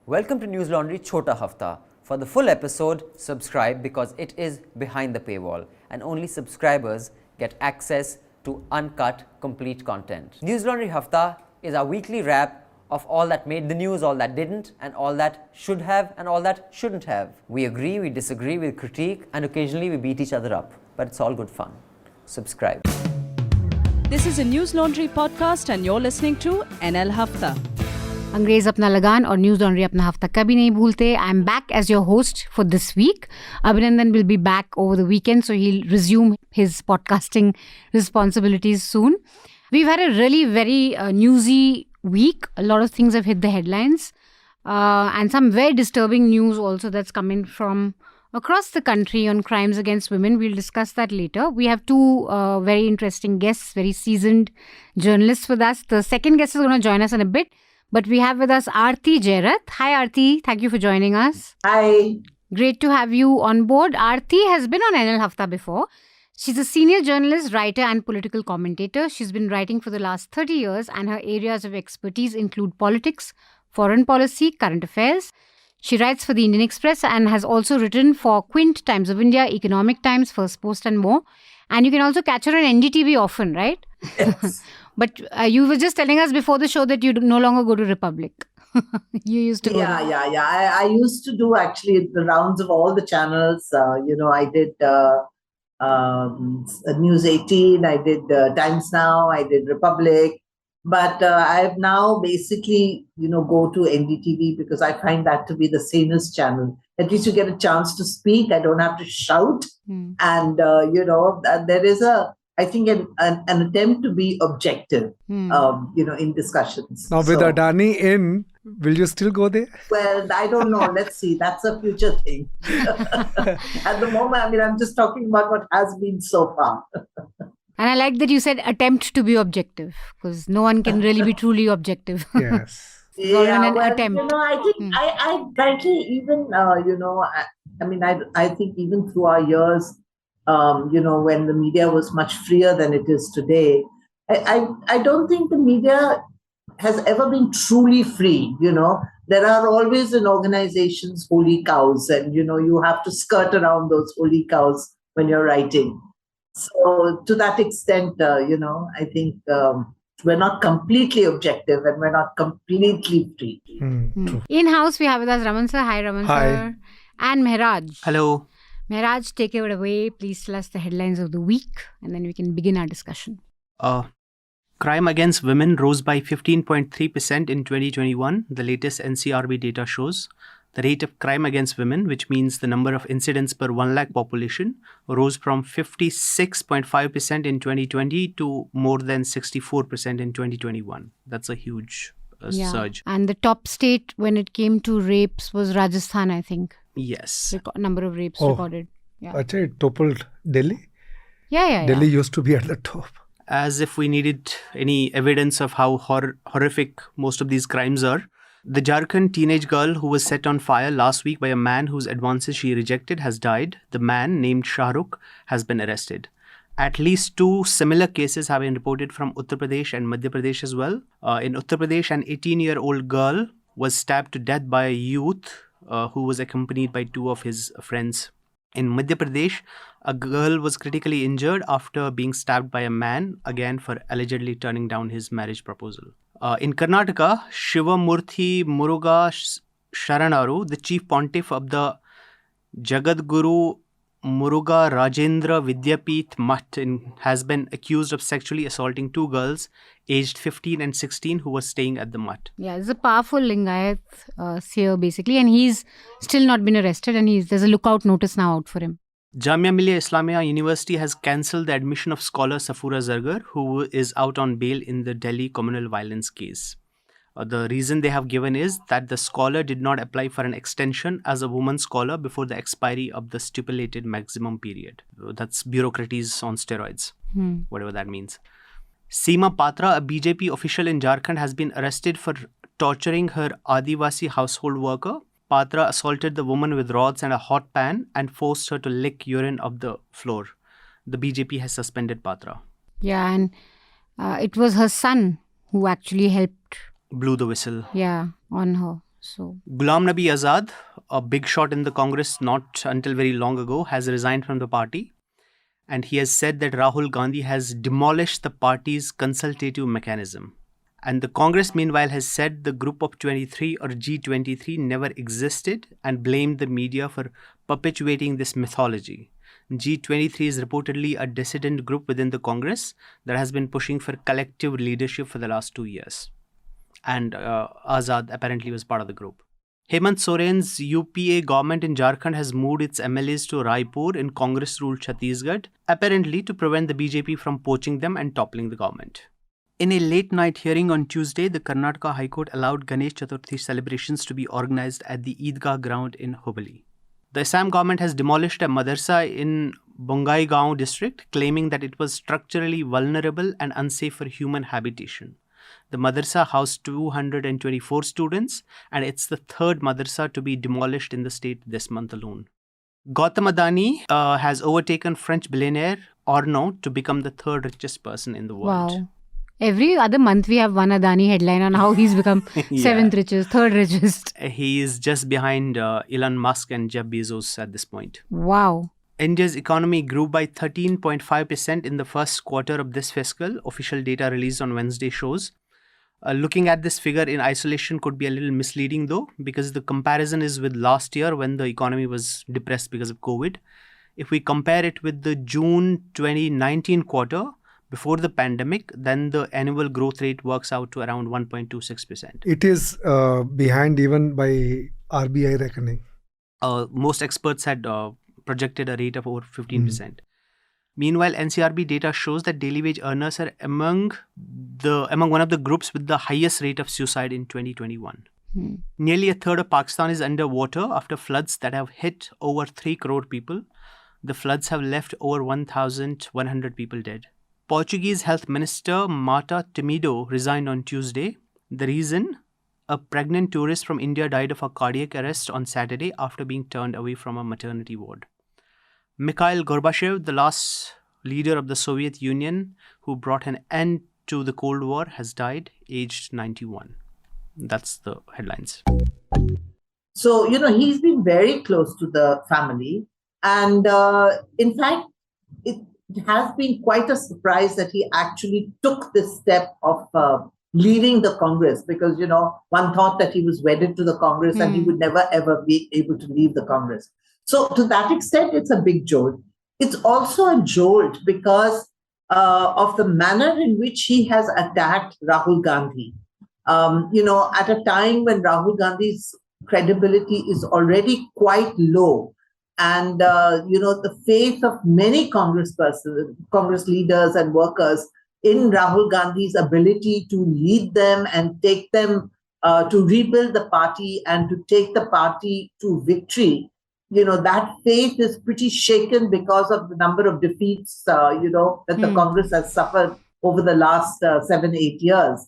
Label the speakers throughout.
Speaker 1: Welcome to Newslaundry Chhota Hafta. For the full episode, subscribe because it is behind the paywall and only subscribers get access to uncut, complete content. Newslaundry Hafta is our weekly wrap of all that made the news, all that didn't, and all that should have, and all that shouldn't have. We agree, we disagree, we critique, and occasionally we beat each other up. But it's all good fun. Subscribe.
Speaker 2: This is a Newslaundry podcast and you're listening to NL Hafta.
Speaker 3: अंग्रेज अपना लगान और news laundry अपना हफ्ता कभी नहीं भूलते. I am back as your host for this week. Abhinandan will be back over the weekend, so he'll resume his podcasting responsibilities soon. We've had a really very newsy week. A lot of things have hit the headlines, and some very disturbing news also that's coming from across the country on crimes against women. We'll discuss that later. We have two very interesting guests, very seasoned journalists with us. The second guest is going to join us in a bit. But we have with us Arathi R Jairath. Hi Arathi, thank you for joining us.
Speaker 4: Hi.
Speaker 3: Great to have you on board. Arathi has been on NL Hafta before. She's a senior journalist, writer and political commentator. She's been writing for the last 30 years and her areas of expertise include politics, foreign policy, current affairs. She writes for the Indian Express and has also written for Quint, Times of India, Economic Times, First Post and more. And you can also catch her on NDTV often, right?
Speaker 4: Yes.
Speaker 3: But you were just telling us before the show that you no longer go to Republic. You used to go.
Speaker 4: Yeah. I used to do actually the rounds of all the channels. I did News 18, I did Times Now, I did Republic. But I've now basically, go to NDTV because I find that to be the sanest channel. At least you get a chance to speak. I don't have to shout. And, there is I think an attempt to be objective, in discussions.
Speaker 5: Now, with Adani in, will you still go there?
Speaker 4: Well, I don't know. Let's see. That's a future thing. At the moment, I'm just talking about what has been so far.
Speaker 3: And I like that you said attempt to be objective, because no one can really be truly objective.
Speaker 5: Yes.
Speaker 3: Attempt.
Speaker 4: I think I frankly even, I think even through our years, when the media was much freer than it is today, I don't think the media has ever been truly free. There are always in organizations holy cows, and you have to skirt around those holy cows when you're writing. So to that extent, I think we're not completely objective and we're not completely free.
Speaker 3: In-house, we have with us Raman sir. Hi, Raman sir. And Mehraj.
Speaker 6: Hello.
Speaker 3: Mehraj, take it away. Please tell us the headlines of the week and then we can begin our discussion.
Speaker 6: Crime against women rose by 15.3% in 2021. The latest NCRB data shows the rate of crime against women, which means the number of incidents per 1 lakh population, rose from 56.5% in 2020 to more than 64% in 2021. That's a huge surge.
Speaker 3: And the top state when it came to rapes was Rajasthan, I think.
Speaker 6: Yes.
Speaker 3: Number of rapes recorded. Yeah.
Speaker 5: Achha, it toppled Delhi?
Speaker 3: Yeah.
Speaker 5: Delhi used to be at the top.
Speaker 6: As if we needed any evidence of how horrific most of these crimes are. The Jharkhand teenage girl who was set on fire last week by a man whose advances she rejected has died. The man, named Shahrukh, has been arrested. At least 2 similar cases have been reported from Uttar Pradesh and Madhya Pradesh as well. In Uttar Pradesh, an 18-year-old girl was stabbed to death by a youth who was accompanied by 2 of his friends. In Madhya Pradesh, a girl was critically injured after being stabbed by a man, again for allegedly turning down his marriage proposal. In Karnataka, Shivamurthy Muruga Sharanaru, the chief pontiff of the Jagadguru Muruga Rajendra Vidyapith Mutt, has been accused of sexually assaulting 2 girls aged 15 and 16 who were staying at the Mutt.
Speaker 3: Yeah, it's a powerful Lingayat seer basically, and he's still not been arrested, and there's a lookout notice now out for him.
Speaker 6: Jamia Millia Islamia University has cancelled the admission of scholar Safura Zargar, who is out on bail in the Delhi communal violence case. The reason they have given is that the scholar did not apply for an extension as a woman scholar before the expiry of the stipulated maximum period. That's bureaucracies on steroids, whatever that means. Seema Patra, a BJP official in Jharkhand, has been arrested for torturing her Adivasi household worker. Patra assaulted the woman with rods and a hot pan and forced her to lick urine off the floor. The BJP has suspended Patra.
Speaker 3: Yeah, and it was her son who actually helped.
Speaker 6: Blew the whistle.
Speaker 3: Yeah, on her. So,
Speaker 6: Ghulam Nabi Azad, a big shot in the Congress not until very long ago, has resigned from the party. And he has said that Rahul Gandhi has demolished the party's consultative mechanism. And the Congress, meanwhile, has said the Group of 23 or G23 never existed and blamed the media for perpetuating this mythology. G23 is reportedly a dissident group within the Congress that has been pushing for collective leadership for the last 2 years. And Azad apparently was part of the group. Hemant Soren's UPA government in Jharkhand has moved its MLAs to Raipur in Congress-ruled Chhattisgarh, apparently to prevent the BJP from poaching them and toppling the government. In a late-night hearing on Tuesday, the Karnataka High Court allowed Ganesh Chaturthi celebrations to be organized at the Idgah ground in Hubballi. The Assam government has demolished a madrasa in Bongaigaon district, claiming that it was structurally vulnerable and unsafe for human habitation. The madrasa housed 224 students, and it's the third madrasa to be demolished in the state this month alone. Gautam Adani has overtaken French billionaire Arnault to become the third richest person in the world.
Speaker 3: wow. Every other month we have one Adani headline on how he's become seventh richest, third richest.
Speaker 6: He is just behind Elon Musk and Jeff Bezos at this point.
Speaker 3: Wow.
Speaker 6: India's economy grew by 13.5% in the first quarter of this fiscal, official data released on Wednesday shows. Looking at this figure in isolation could be a little misleading though, because the comparison is with last year when the economy was depressed because of COVID. If we compare it with the June 2019 quarter, before the pandemic, then the annual growth rate works out to around 1.26%.
Speaker 5: It is behind even by RBI reckoning.
Speaker 6: Most experts had projected a rate of over 15%. Meanwhile, NCRB data shows that daily wage earners are among one of the groups with the highest rate of suicide in 2021. Nearly a third of Pakistan is underwater after floods that have hit over 3 crore people. The floods have left over 1,100 people dead. Portuguese Health Minister Marta Temido resigned on Tuesday. The reason? A pregnant tourist from India died of a cardiac arrest on Saturday after being turned away from a maternity ward. Mikhail Gorbachev, the last leader of the Soviet Union who brought an end to the Cold War, has died, aged 91. That's the headlines.
Speaker 4: So, he's been very close to the family. And in fact, it has been quite a surprise that he actually took this step of leaving the Congress, because, one thought that he was wedded to the Congress and he would never, ever be able to leave the Congress. So to that extent, it's a big jolt. It's also a jolt because of the manner in which he has attacked Rahul Gandhi. At a time when Rahul Gandhi's credibility is already quite low, and, the faith of many Congress leaders and workers in Rahul Gandhi's ability to lead them and take them to rebuild the party and to take the party to victory, that faith is pretty shaken because of the number of defeats, that the Congress has suffered over the last 7-8 years.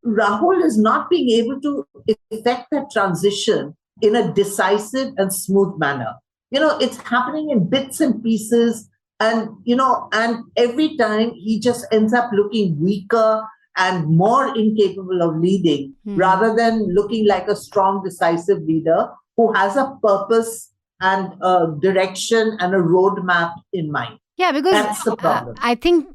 Speaker 4: Rahul is not being able to effect that transition in a decisive and smooth manner. It's happening in bits and pieces, and every time he just ends up looking weaker and more incapable of leading, rather than looking like a strong, decisive leader who has a purpose and a direction and a roadmap in mind.
Speaker 3: Yeah, because
Speaker 4: that's the problem.
Speaker 3: I think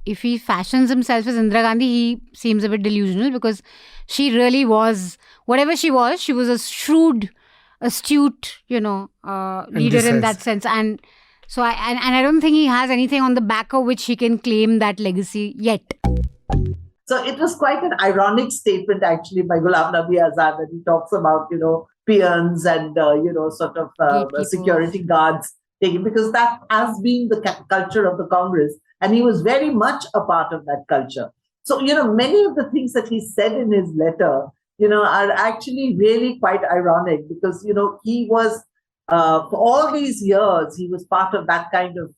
Speaker 3: if he fashions himself as Indira Gandhi, he seems a bit delusional, because she really was, whatever she was a shrewd, astute, leader in that sense. And so I don't think he has anything on the back of which he can claim that legacy yet.
Speaker 4: So it was quite an ironic statement actually by Ghulam Nabi Azad, that he talks about, peons and, sort of security guards taking, because that has been the culture of the Congress. And he was very much a part of that culture. So, many of the things that he said in his letter, are actually really quite ironic, because, he was, for all these years, he was part of that kind of,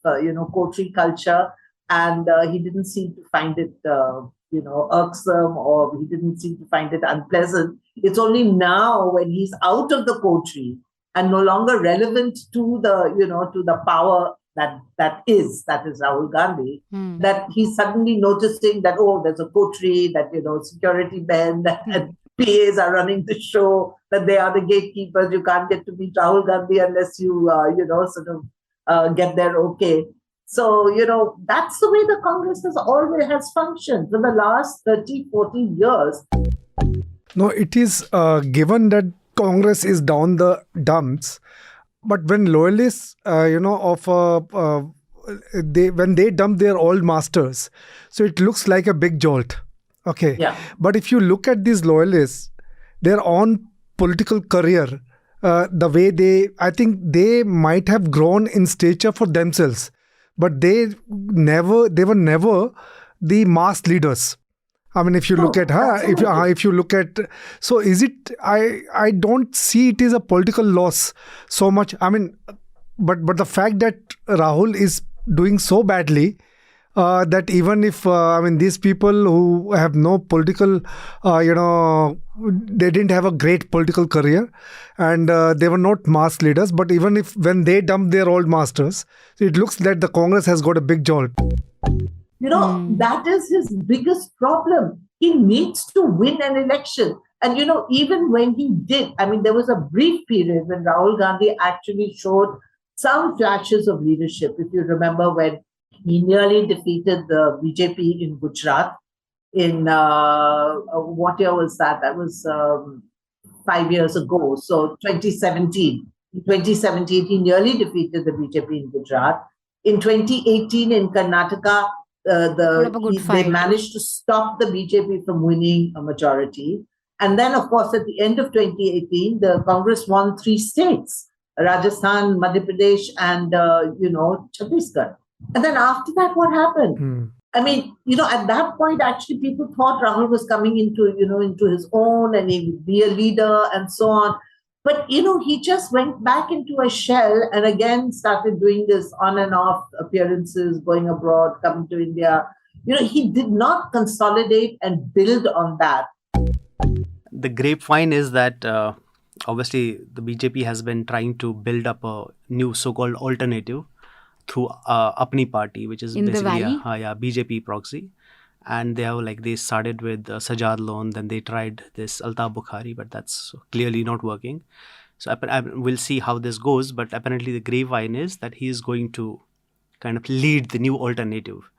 Speaker 4: courtly culture. And he didn't seem to find it, irksome, or he didn't seem to find it unpleasant. It's only now when he's out of the courtry and no longer relevant to the, to the power that is Rahul Gandhi, that he's suddenly noticing that, there's a coterie, that, security men, and PAs are running the show, that they are the gatekeepers. You can't get to meet Rahul Gandhi unless you, get there okay. So, that's the way the Congress has functioned for the last 30, 40 years.
Speaker 5: No, it is given that Congress is down the dumps, but when loyalists, when they dump their old masters, so it looks like a big jolt. Okay.
Speaker 4: Yeah.
Speaker 5: But if you look at these loyalists, their own political career, the way I think they might have grown in stature for themselves, but they were never the mass leaders. I mean, if you look at her, if you look at, so is it? I don't see it is a political loss so much. I mean, but the fact that Rahul is doing so badly, that even if these people who have no political, they didn't have a great political career, and they were not mass leaders. But even if when they dump their old masters, it looks that the Congress has got a big jolt.
Speaker 4: That is his biggest problem. He needs to win an election. And, even when he did, there was a brief period when Rahul Gandhi actually showed some flashes of leadership. If you remember, when he nearly defeated the BJP in Gujarat in, what year was that? That was 5 years ago. So 2017. In 2017, he nearly defeated the BJP in Gujarat. In 2018, in Karnataka, they managed to stop the BJP from winning a majority. And then, of course, at the end of 2018, the Congress won 3 states, Rajasthan, Madhya Pradesh, and, Chhattisgarh. And then after that, what happened? At that point, actually, people thought Rahul was coming into his own, and he would be a leader and so on. But, he just went back into a shell and again started doing this on and off appearances, going abroad, coming to India. He did not consolidate and build on that.
Speaker 6: The grapevine is that obviously the BJP has been trying to build up a new so-called alternative through Apni Party, which is
Speaker 3: in
Speaker 6: basically
Speaker 3: a
Speaker 6: BJP proxy. And they started with Sajad Loan, then they tried this Altaf Bukhari, but that's clearly not working. So we'll see how this goes. But apparently the grapevine is that he is going to kind of lead the new alternative.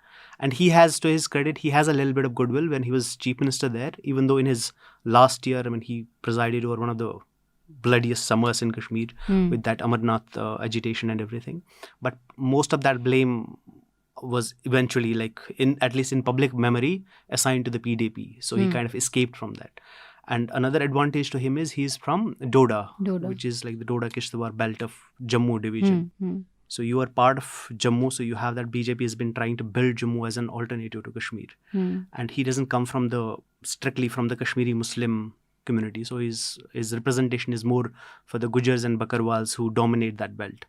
Speaker 6: And he has, to his credit, he has a little bit of goodwill when he was chief minister there, even though in his last year, he presided over one of the bloodiest summers in Kashmir with that Amarnath agitation and everything. But most of that blame was eventually, at least in public memory, assigned to the PDP. So he kind of escaped from that. And another advantage to him is he's from Doda, which is like the Doda-Kishtwar belt of Jammu division. So you are part of Jammu, so you have that BJP has been trying to build Jammu as an alternative to Kashmir. And he doesn't come strictly from the Kashmiri Muslim community. So his representation is more for the Gujars and Bakarwals who dominate that belt.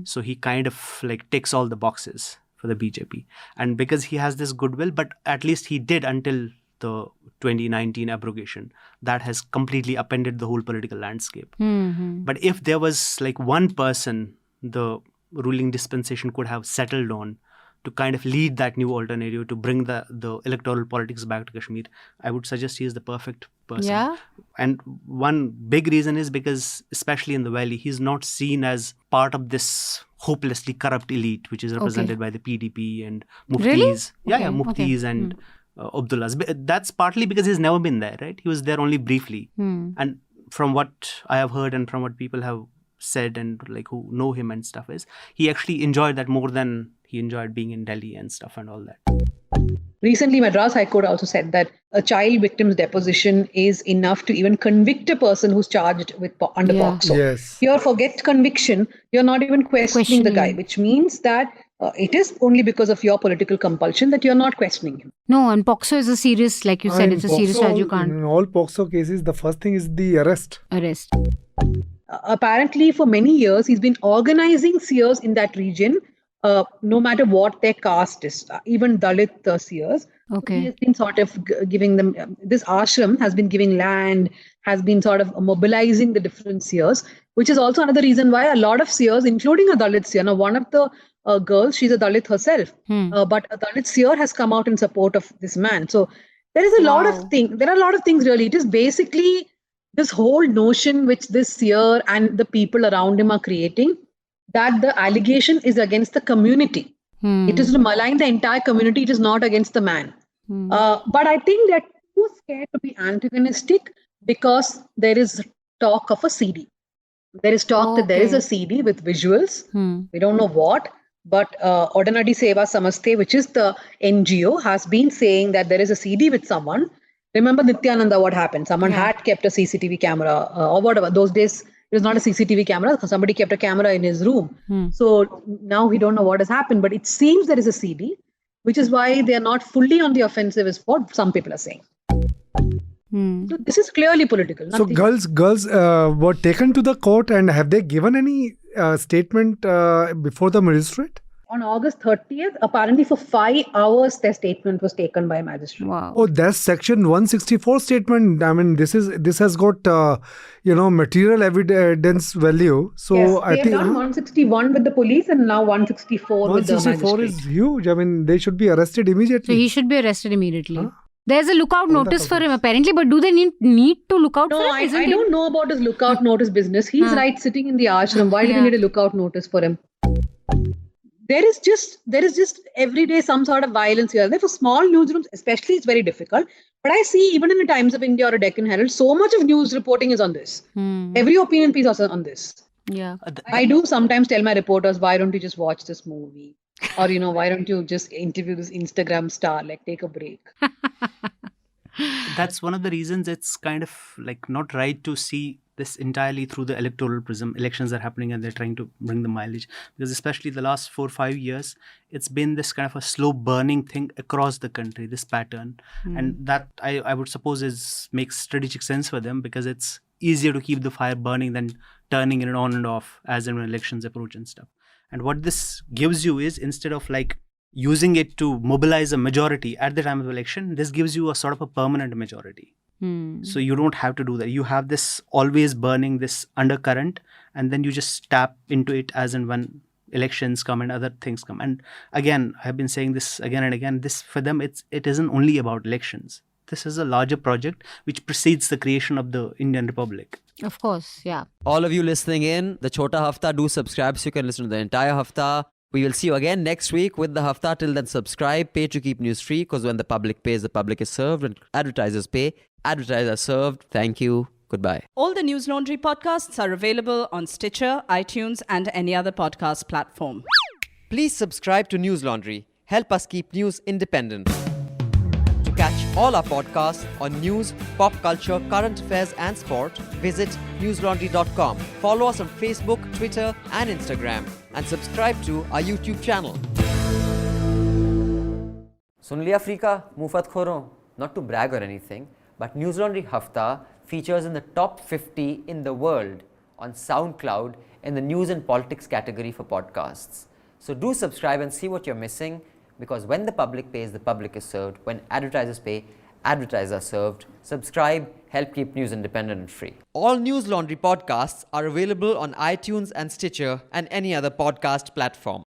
Speaker 6: So he kind of ticks all the boxes for the BJP. And because he has this goodwill, but at least he did until the 2019 abrogation, that has completely upended the whole political landscape. But if there was one person the ruling dispensation could have settled on to kind of lead that new alternative, to bring the electoral politics back to Kashmir, I would suggest he is the perfect person.
Speaker 3: Yeah.
Speaker 6: And one big reason is because, especially in the valley, he's not seen as part of this hopelessly corrupt elite, which is represented by the PDP and Muftis.
Speaker 3: Really?
Speaker 6: Muftis and Abdullahs. That's partly because he's never been there, right? He was there only briefly. And from what I have heard and from what people have said and who know him and stuff, is he actually enjoyed that more than he enjoyed being in Delhi and stuff and all that.
Speaker 7: Recently, Madras High Court also said that a child victim's deposition is enough to even convict a person who's charged with under POCSO.
Speaker 5: Yes.
Speaker 7: Here, forget conviction, you're not even questioning the guy, which means that it is only because of your political compulsion that you're not questioning him.
Speaker 3: No, and POCSO is a serious, like you said, it's a serious charge. You can't.
Speaker 5: In all POCSO cases, the first thing is the arrest.
Speaker 7: Apparently, for many years, he's been organizing seers in that region, no matter what their caste is, even Dalit seers.
Speaker 3: Okay.
Speaker 7: He has been sort of giving them, this ashram has been giving land, has been sort of mobilizing the different seers, which is also another reason why a lot of seers, including a Dalit seer, now one of the girls, she's a Dalit herself, but a Dalit seer has come out in support of this man. So There is a lot
Speaker 3: Wow.
Speaker 7: of things. There are a lot of things really. It is basically this whole notion which this seer and the people around him are creating, that the allegation is against the community. It is to malign the entire community. It is not against the man. But I think they're too scared to be antagonistic because there is talk of a CD. There is talk that there is a CD with visuals. We don't know what, but Ordinary Seva Samaste, which is the NGO, has been saying that there is a CD with someone. Remember Nityananda, what happened? Someone had kept a CCTV camera or whatever. Those days, it was not a CCTV camera. Somebody kept a camera in his room. So now we don't know what has happened, but it seems there is a CD, which is why they are not fully on the offensive, is what some people are saying. So this is clearly political.
Speaker 5: So girls were taken to the court, and have they given any statement before the magistrate?
Speaker 7: On August 30th, apparently for 5 hours, their statement was taken by a magistrate.
Speaker 3: Wow.
Speaker 5: Oh, that's section 164 statement. I mean, this has got material evidence value. So
Speaker 7: Yes,
Speaker 5: I
Speaker 7: they
Speaker 5: think
Speaker 7: have done 161 with the police and now 164 with the
Speaker 5: 164
Speaker 7: magistrate.
Speaker 5: is huge. I mean, they should be arrested
Speaker 3: So
Speaker 5: immediately.
Speaker 3: he should be arrested immediately.
Speaker 5: Huh?
Speaker 3: There's a lookout
Speaker 5: All the
Speaker 3: notice for him
Speaker 5: culprits.
Speaker 3: apparently, but do they need to look out
Speaker 7: No,
Speaker 3: for him?
Speaker 7: I
Speaker 3: Isn't he-
Speaker 7: don't know about his lookout notice business. He's right sitting in the ashram. Why do we need a lookout notice for him? There is just every day some sort of violence here. Therefore, small newsrooms, especially, it's very difficult. But I see even in the Times of India or a Deccan Herald, so much of news reporting is on this. Every opinion piece is on this.
Speaker 3: Yeah.
Speaker 7: I do sometimes tell my reporters, why don't you just watch this movie? Or, why don't you just interview this Instagram star? Like, take a break.
Speaker 6: That's one of the reasons it's kind of like not right to see this entirely through the electoral prism. Elections are happening and they're trying to bring the mileage, because especially the last 4 or 5 years, it's been this kind of a slow burning thing across the country, this pattern. And that I would suppose makes strategic sense for them, because it's easier to keep the fire burning than turning it on and off as and when elections approach and stuff. And what this gives you is, instead of like using it to mobilize a majority at the time of election, this gives you a sort of a permanent majority. So you don't have to do that. You have this always burning, this undercurrent, and then you just tap into it as and when elections come and other things come. And again, I've been saying this again and again, this for them, it isn't only about elections. This is a larger project which precedes the creation of the Indian Republic.
Speaker 3: Of course, yeah.
Speaker 1: All of you listening in, the Chhota Hafta, do subscribe so you can listen to the entire Hafta. We will see you again next week with the Hafta. Till then, subscribe, pay to keep news free, because when the public pays, the public is served. When advertisers pay, advertisers are served. Thank you. Goodbye.
Speaker 2: All the Newslaundry podcasts are available on Stitcher, iTunes, and any other podcast platform.
Speaker 1: Please subscribe to Newslaundry. Help us keep news independent. To catch all our podcasts on news, pop culture, current affairs, and sport, visit newslaundry.com. Follow us on Facebook, Twitter, and Instagram, and subscribe to our YouTube channel. Sun liya Afrika, mufat khoro. Not to brag or anything, but Newslaundry Hafta features in the top 50 in the world on SoundCloud in the news and politics category for podcasts. So do subscribe and see what you're missing, because when the public pays, the public is served. When advertisers pay, advertisers are served. Subscribe, help keep news independent and free. All Newslaundry podcasts are available on iTunes and Stitcher and any other podcast platform.